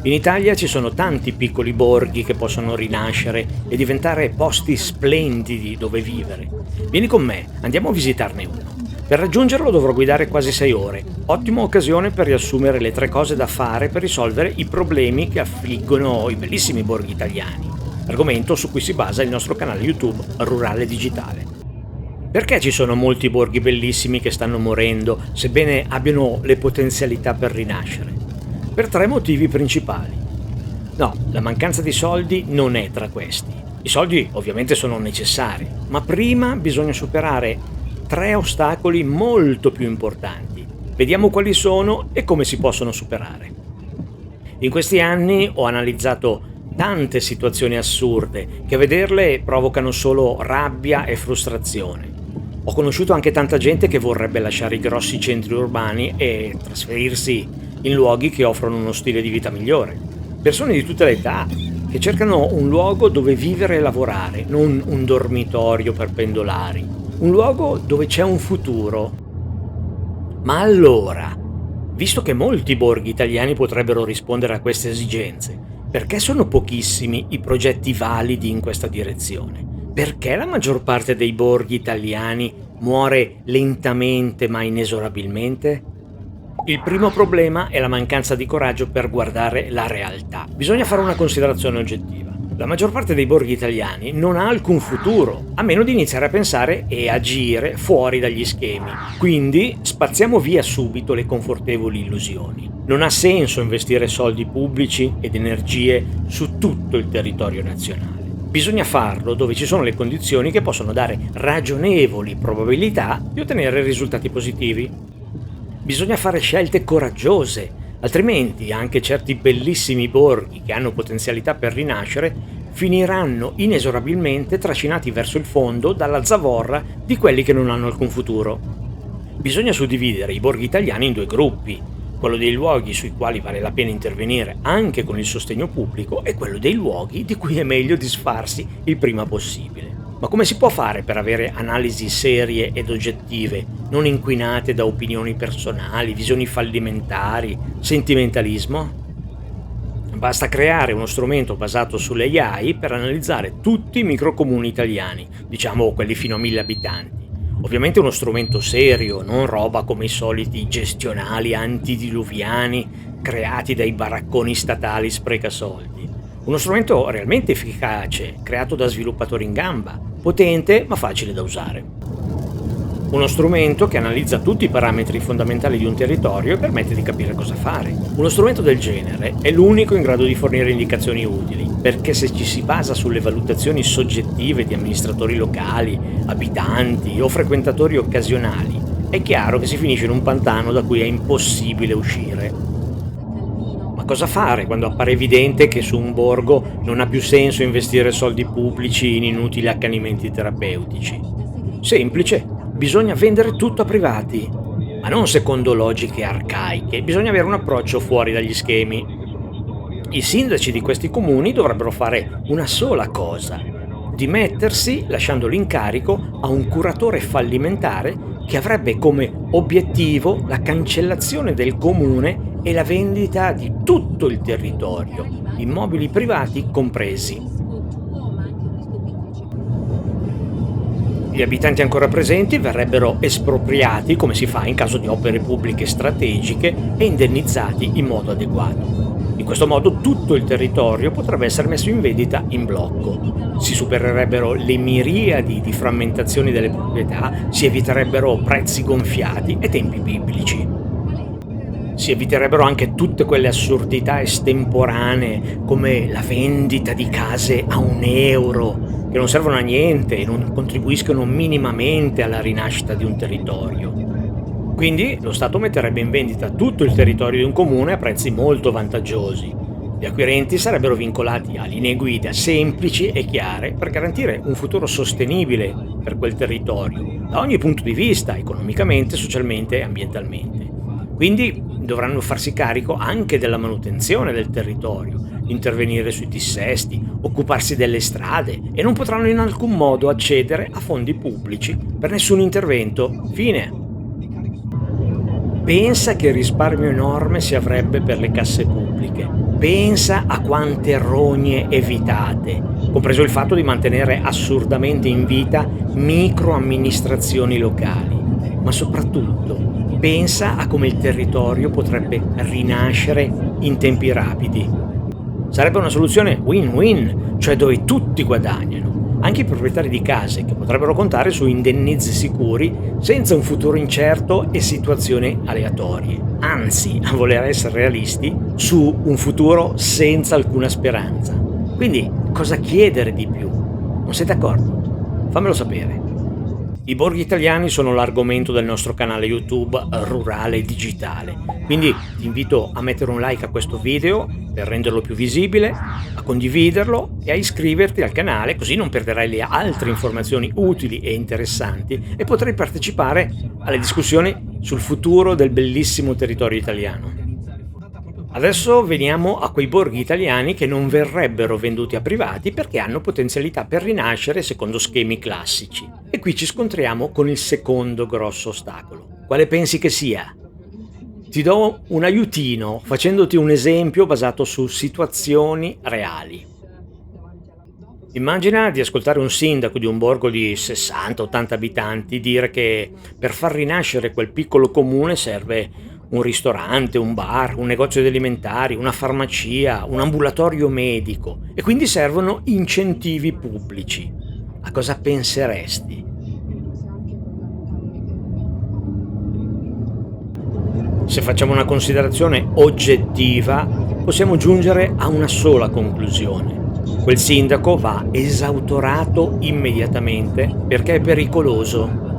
In Italia ci sono tanti piccoli borghi che possono rinascere e diventare posti splendidi dove vivere. Vieni con me, andiamo a visitarne uno. Per raggiungerlo dovrò guidare quasi 6 ore. Ottima occasione per riassumere le 3 cose da fare per risolvere i problemi che affliggono i bellissimi borghi italiani. Argomento su cui si basa il nostro canale YouTube Rurale Digitale. Perché ci sono molti borghi bellissimi che stanno morendo, sebbene abbiano le potenzialità per rinascere? Per 3 motivi principali. No, la mancanza di soldi non è tra questi. I soldi ovviamente sono necessari, ma prima bisogna superare 3 ostacoli molto più importanti. Vediamo quali sono e come si possono superare. In questi anni ho analizzato tante situazioni assurde che a vederle provocano solo rabbia e frustrazione. Ho conosciuto anche tanta gente che vorrebbe lasciare i grossi centri urbani e trasferirsi in luoghi che offrono uno stile di vita migliore. Persone di tutte le età che cercano un luogo dove vivere e lavorare, non un dormitorio per pendolari. Un luogo dove c'è un futuro. Ma allora, visto che molti borghi italiani potrebbero rispondere a queste esigenze, perché sono pochissimi i progetti validi in questa direzione? Perché la maggior parte dei borghi italiani muore lentamente ma inesorabilmente? Il primo problema è la mancanza di coraggio per guardare la realtà. Bisogna fare una considerazione oggettiva. La maggior parte dei borghi italiani non ha alcun futuro, a meno di iniziare a pensare e agire fuori dagli schemi. Quindi spazziamo via subito le confortevoli illusioni. Non ha senso investire soldi pubblici ed energie su tutto il territorio nazionale. Bisogna farlo dove ci sono le condizioni che possono dare ragionevoli probabilità di ottenere risultati positivi. Bisogna fare scelte coraggiose, altrimenti anche certi bellissimi borghi che hanno potenzialità per rinascere finiranno inesorabilmente trascinati verso il fondo dalla zavorra di quelli che non hanno alcun futuro. Bisogna suddividere i borghi italiani in 2 gruppi, quello dei luoghi sui quali vale la pena intervenire anche con il sostegno pubblico e quello dei luoghi di cui è meglio disfarsi il prima possibile. Ma come si può fare per avere analisi serie ed oggettive, non inquinate da opinioni personali, visioni fallimentari, sentimentalismo? Basta creare uno strumento basato sulle AI per analizzare tutti i microcomuni italiani, diciamo quelli fino a 1000 abitanti. Ovviamente uno strumento serio, non roba come i soliti gestionali antidiluviani creati dai baracconi statali sprecasoldi. Uno strumento realmente efficace, creato da sviluppatori in gamba, potente ma facile da usare. Uno strumento che analizza tutti i parametri fondamentali di un territorio e permette di capire cosa fare. Uno strumento del genere è l'unico in grado di fornire indicazioni utili, perché se ci si basa sulle valutazioni soggettive di amministratori locali, abitanti o frequentatori occasionali, è chiaro che si finisce in un pantano da cui è impossibile uscire. Ma cosa fare quando appare evidente che su un borgo non ha più senso investire soldi pubblici in inutili accanimenti terapeutici? Semplice, bisogna vendere tutto a privati, ma non secondo logiche arcaiche, bisogna avere un approccio fuori dagli schemi. I sindaci di questi comuni dovrebbero fare una sola cosa: dimettersi lasciando l'incarico a un curatore fallimentare che avrebbe come obiettivo la cancellazione del comune e la vendita di tutto il territorio, immobili privati compresi. Gli abitanti ancora presenti verrebbero espropriati, come si fa in caso di opere pubbliche strategiche, e indennizzati in modo adeguato. In questo modo tutto il territorio potrebbe essere messo in vendita in blocco. Si supererebbero le miriadi di frammentazioni delle proprietà, si eviterebbero prezzi gonfiati e tempi biblici. Si eviterebbero anche tutte quelle assurdità estemporanee come la vendita di case a €1, che non servono a niente e non contribuiscono minimamente alla rinascita di un territorio. Quindi lo Stato metterebbe in vendita tutto il territorio di un comune a prezzi molto vantaggiosi. Gli acquirenti sarebbero vincolati a linee guida semplici e chiare per garantire un futuro sostenibile per quel territorio, da ogni punto di vista, economicamente, socialmente e ambientalmente. Quindi dovranno farsi carico anche della manutenzione del territorio, intervenire sui dissesti, occuparsi delle strade e non potranno in alcun modo accedere a fondi pubblici per nessun intervento. Fine. Pensa che risparmio enorme si avrebbe per le casse pubbliche. Pensa a quante rogne evitate, compreso il fatto di mantenere assurdamente in vita microamministrazioni locali. Ma soprattutto pensa a come il territorio potrebbe rinascere in tempi rapidi. Sarebbe una soluzione win-win, cioè dove tutti guadagnano, anche i proprietari di case che potrebbero contare su indennizi sicuri senza un futuro incerto e situazioni aleatorie. Anzi, a voler essere realisti, su un futuro senza alcuna speranza. Quindi, cosa chiedere di più? Non sei d'accordo? Fammelo sapere. I borghi italiani sono l'argomento del nostro canale YouTube Rurale Digitale, quindi ti invito a mettere un like a questo video per renderlo più visibile, a condividerlo e a iscriverti al canale, così non perderai le altre informazioni utili e interessanti e potrai partecipare alle discussioni sul futuro del bellissimo territorio italiano. Adesso veniamo a quei borghi italiani che non verrebbero venduti a privati perché hanno potenzialità per rinascere secondo schemi classici. E qui ci scontriamo con il secondo grosso ostacolo. Quale pensi che sia? Ti do un aiutino facendoti un esempio basato su situazioni reali. Immagina di ascoltare un sindaco di un borgo di 60-80 abitanti dire che per far rinascere quel piccolo comune serve un ristorante, un bar, un negozio di alimentari, una farmacia, un ambulatorio medico e quindi servono incentivi pubblici. A cosa penseresti? Se facciamo una considerazione oggettiva, possiamo giungere a una sola conclusione. Quel sindaco va esautorato immediatamente perché è pericoloso.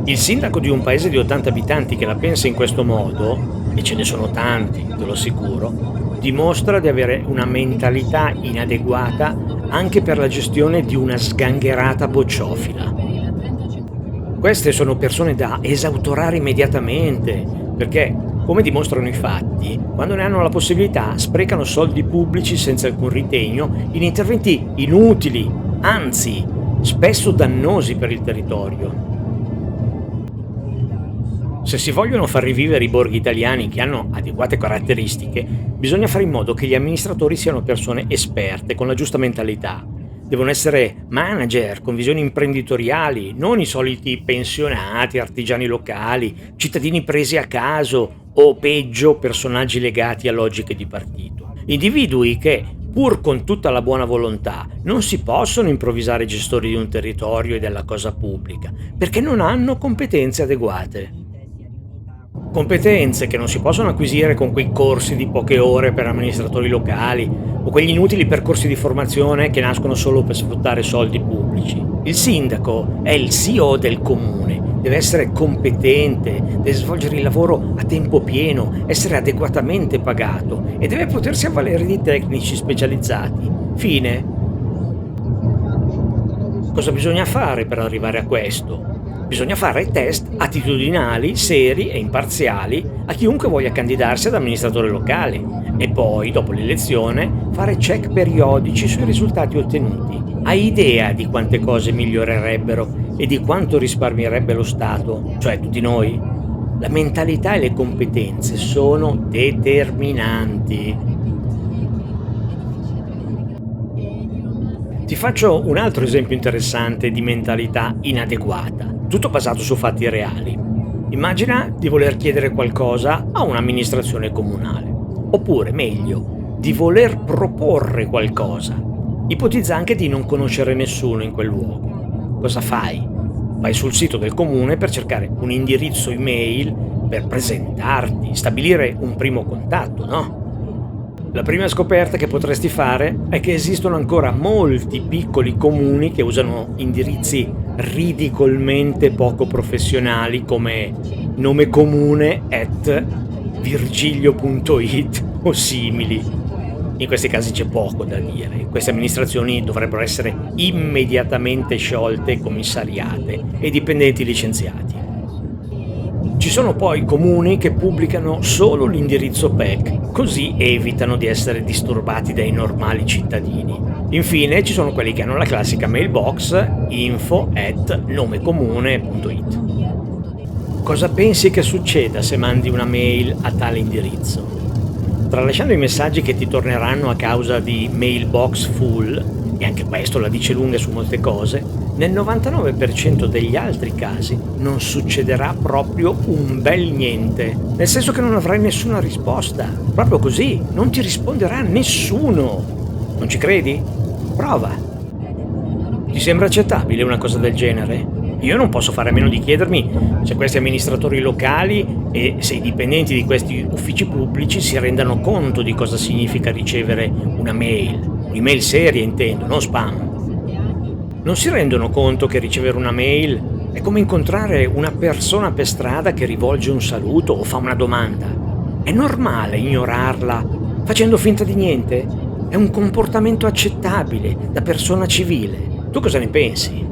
Il sindaco di un paese di 80 abitanti che la pensa in questo modo, e ce ne sono tanti, te lo assicuro, dimostra di avere una mentalità inadeguata anche per la gestione di una sgangherata bocciofila. Queste sono persone da esautorare immediatamente, perché, come dimostrano i fatti, quando ne hanno la possibilità sprecano soldi pubblici senza alcun ritegno in interventi inutili, anzi, spesso dannosi per il territorio. Se si vogliono far rivivere i borghi italiani che hanno adeguate caratteristiche, bisogna fare in modo che gli amministratori siano persone esperte, con la giusta mentalità. Devono essere manager con visioni imprenditoriali, non i soliti pensionati, artigiani locali, cittadini presi a caso o peggio personaggi legati a logiche di partito. Individui che, pur con tutta la buona volontà, non si possono improvvisare gestori di un territorio e della cosa pubblica, perché non hanno competenze adeguate. Competenze che non si possono acquisire con quei corsi di poche ore per amministratori locali o quegli inutili percorsi di formazione che nascono solo per sfruttare soldi pubblici. Il sindaco è il CEO del comune, deve essere competente, deve svolgere il lavoro a tempo pieno, essere adeguatamente pagato e deve potersi avvalere di tecnici specializzati. Fine. Cosa bisogna fare per arrivare a questo? Bisogna fare test attitudinali, seri e imparziali a chiunque voglia candidarsi ad amministratore locale e poi, dopo l'elezione, fare check periodici sui risultati ottenuti. Hai idea di quante cose migliorerebbero e di quanto risparmierebbe lo Stato, cioè tutti noi? La mentalità e le competenze sono determinanti. Ti faccio un altro esempio interessante di mentalità inadeguata, tutto basato su fatti reali. Immagina di voler chiedere qualcosa a un'amministrazione comunale, oppure, meglio, di voler proporre qualcosa. Ipotizza anche di non conoscere nessuno in quel luogo. Cosa fai? Vai sul sito del comune per cercare un indirizzo email per presentarti, stabilire un primo contatto, no? La prima scoperta che potresti fare è che esistono ancora molti piccoli comuni che usano indirizzi ridicolmente poco professionali come nomecomune@virgilio.it o simili. In questi casi c'è poco da dire. Queste amministrazioni dovrebbero essere immediatamente sciolte e commissariate e i dipendenti licenziati. Ci sono poi comuni che pubblicano solo l'indirizzo PEC, così evitano di essere disturbati dai normali cittadini. Infine ci sono quelli che hanno la classica mailbox info@nomecomune.it. Cosa pensi che succeda se mandi una mail a tale indirizzo? Tralasciando i messaggi che ti torneranno a causa di mailbox full, e anche questo la dice lunga su molte cose, nel 99% degli altri casi non succederà proprio un bel niente, nel senso che non avrai nessuna risposta, proprio così, non ti risponderà nessuno. Non ci credi? Prova. Ti sembra accettabile una cosa del genere? Io non posso fare a meno di chiedermi se questi amministratori locali e se i dipendenti di questi uffici pubblici si rendano conto di cosa significa ricevere un'email seria intendo, non spam. Non si rendono conto che ricevere una mail è come incontrare una persona per strada che rivolge un saluto o fa una domanda. È normale ignorarla facendo finta di niente? È un comportamento accettabile da persona civile. Tu cosa ne pensi?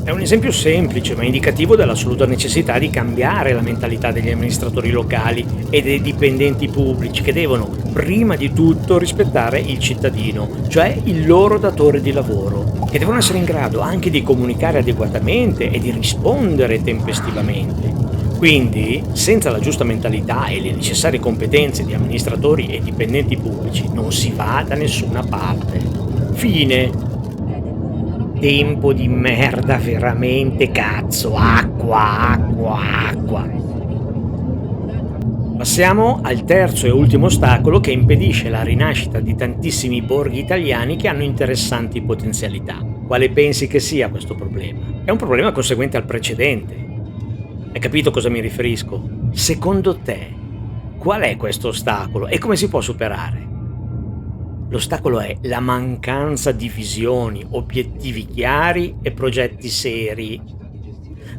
È un esempio semplice ma indicativo dell'assoluta necessità di cambiare la mentalità degli amministratori locali e dei dipendenti pubblici che devono, prima di tutto, rispettare il cittadino, cioè il loro datore di lavoro, che devono essere in grado anche di comunicare adeguatamente e di rispondere tempestivamente. Quindi, senza la giusta mentalità e le necessarie competenze di amministratori e dipendenti pubblici, non si va da nessuna parte. Fine. Tempo di merda, veramente, cazzo, acqua. Passiamo al terzo e ultimo ostacolo che impedisce la rinascita di tantissimi borghi italiani che hanno interessanti potenzialità. Quale pensi che sia questo problema? È un problema conseguente al precedente. Hai capito cosa mi riferisco? Secondo te, qual è questo ostacolo e come si può superare? L'ostacolo è la mancanza di visioni, obiettivi chiari e progetti seri.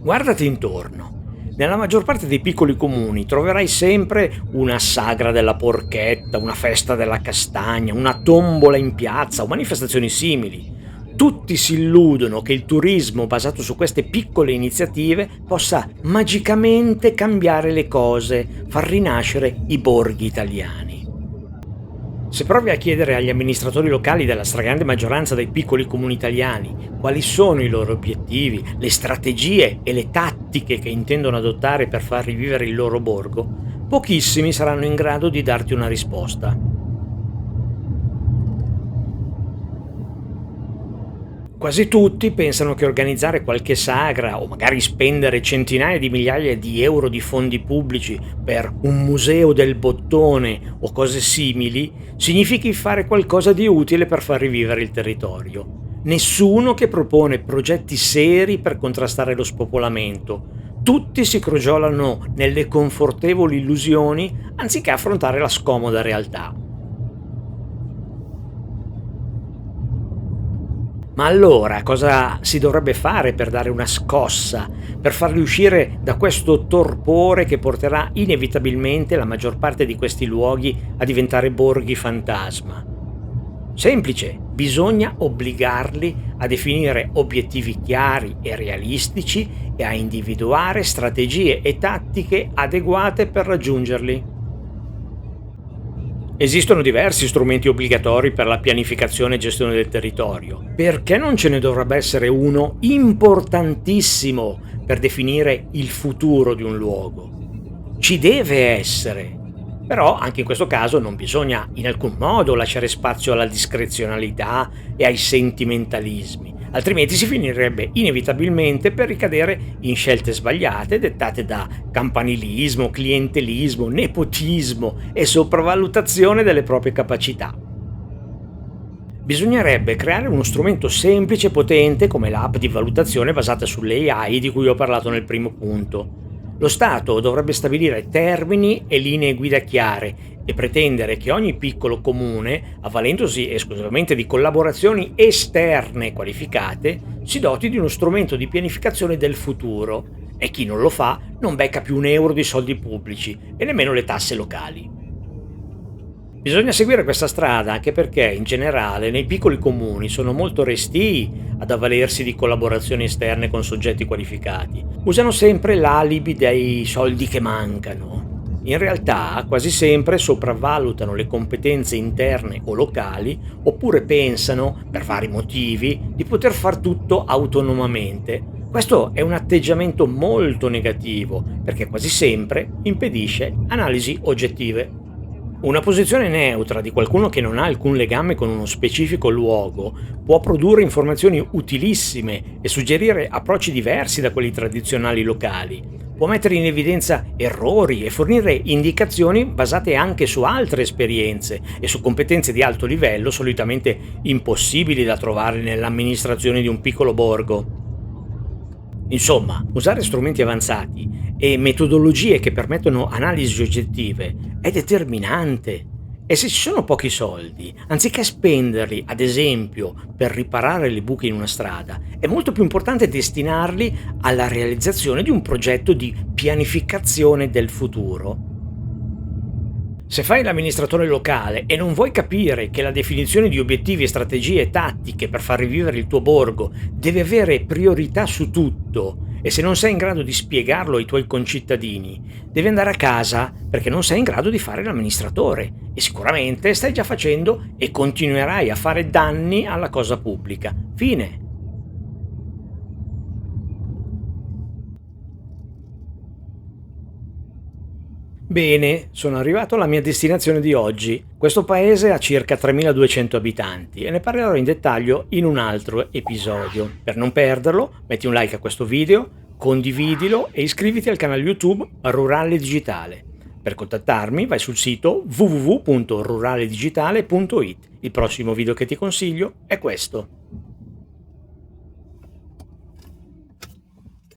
Guardati intorno. Nella maggior parte dei piccoli comuni troverai sempre una sagra della porchetta, una festa della castagna, una tombola in piazza o manifestazioni simili. Tutti si illudono che il turismo basato su queste piccole iniziative possa magicamente cambiare le cose, far rinascere i borghi italiani. Se provi a chiedere agli amministratori locali della stragrande maggioranza dei piccoli comuni italiani quali sono i loro obiettivi, le strategie e le tattiche che intendono adottare per far rivivere il loro borgo, pochissimi saranno in grado di darti una risposta. Quasi tutti pensano che organizzare qualche sagra o magari spendere centinaia di migliaia di euro di fondi pubblici per un museo del bottone o cose simili significhi fare qualcosa di utile per far rivivere il territorio. Nessuno che propone progetti seri per contrastare lo spopolamento. Tutti si crogiolano nelle confortevoli illusioni anziché affrontare la scomoda realtà. Ma allora cosa si dovrebbe fare per dare una scossa, per farli uscire da questo torpore che porterà inevitabilmente la maggior parte di questi luoghi a diventare borghi fantasma? Semplice, bisogna obbligarli a definire obiettivi chiari e realistici e a individuare strategie e tattiche adeguate per raggiungerli. Esistono diversi strumenti obbligatori per la pianificazione e gestione del territorio. Perché non ce ne dovrebbe essere uno importantissimo per definire il futuro di un luogo? Ci deve essere. Però anche in questo caso non bisogna in alcun modo lasciare spazio alla discrezionalità e ai sentimentalismi, altrimenti si finirebbe inevitabilmente per ricadere in scelte sbagliate dettate da campanilismo, clientelismo, nepotismo e sopravvalutazione delle proprie capacità. Bisognerebbe creare uno strumento semplice e potente come l'app di valutazione basata sulle AI di cui ho parlato nel primo punto. Lo Stato dovrebbe stabilire termini e linee guida chiare e pretendere che ogni piccolo comune, avvalendosi esclusivamente di collaborazioni esterne qualificate, si doti di uno strumento di pianificazione del futuro e chi non lo fa non becca più un euro di soldi pubblici e nemmeno le tasse locali. Bisogna seguire questa strada anche perché in generale nei piccoli comuni sono molto restii ad avvalersi di collaborazioni esterne con soggetti qualificati. Usano sempre l'alibi dei soldi che mancano. In realtà quasi sempre sopravvalutano le competenze interne o locali oppure pensano, per vari motivi, di poter far tutto autonomamente. Questo è un atteggiamento molto negativo perché quasi sempre impedisce analisi oggettive. Una posizione neutra di qualcuno che non ha alcun legame con uno specifico luogo può produrre informazioni utilissime e suggerire approcci diversi da quelli tradizionali locali. Può mettere in evidenza errori e fornire indicazioni basate anche su altre esperienze e su competenze di alto livello solitamente impossibili da trovare nell'amministrazione di un piccolo borgo. Insomma, usare strumenti avanzati e metodologie che permettono analisi oggettive è determinante. E se ci sono pochi soldi, anziché spenderli, ad esempio, per riparare le buche in una strada, è molto più importante destinarli alla realizzazione di un progetto di pianificazione del futuro. Se fai l'amministratore locale e non vuoi capire che la definizione di obiettivi e strategie tattiche per far rivivere il tuo borgo deve avere priorità su tutto, e se non sei in grado di spiegarlo ai tuoi concittadini, devi andare a casa perché non sei in grado di fare l'amministratore e sicuramente stai già facendo e continuerai a fare danni alla cosa pubblica. Fine. Bene, sono arrivato alla mia destinazione di oggi. Questo paese ha circa 3200 abitanti e ne parlerò in dettaglio in un altro episodio. Per non perderlo, metti un like a questo video, condividilo e iscriviti al canale YouTube Rurale Digitale. Per contattarmi vai sul sito www.ruraledigitale.it. Il prossimo video che ti consiglio è questo.